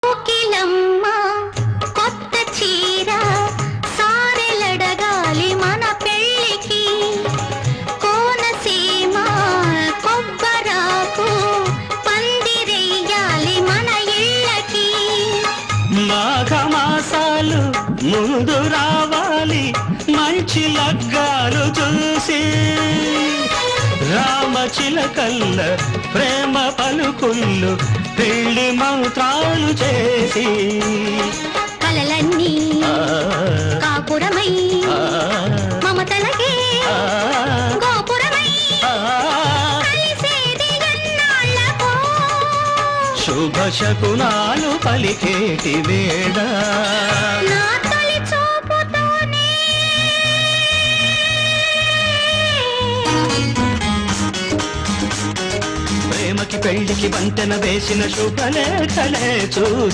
కోకిలమ్మ కొత్త చీర సారెలడగాలి మన పెళ్ళికి కోనసీమ కొబ్బరాకు పందిరెయ్యాలి మన ఇళ్ళకి మాఘమాసాలు ముందు రావాలి మంచి లగ్గాలు చూసి రామచిలకల్ల ప్రేమ పలుకుళ్ళు పెళ్లి మంత్రాలు చేసి కలలన్నీ కాపురమై మమతలకే గోపురమై కలిసేది ఎన్నాళ్ళకో శుభ శకునాలు పలికేటి వేళ నా తొలి చూపుతోనే ప్రేమకి పెళ్లికి వంతెన వేసిన శుభలేఖలే చూసి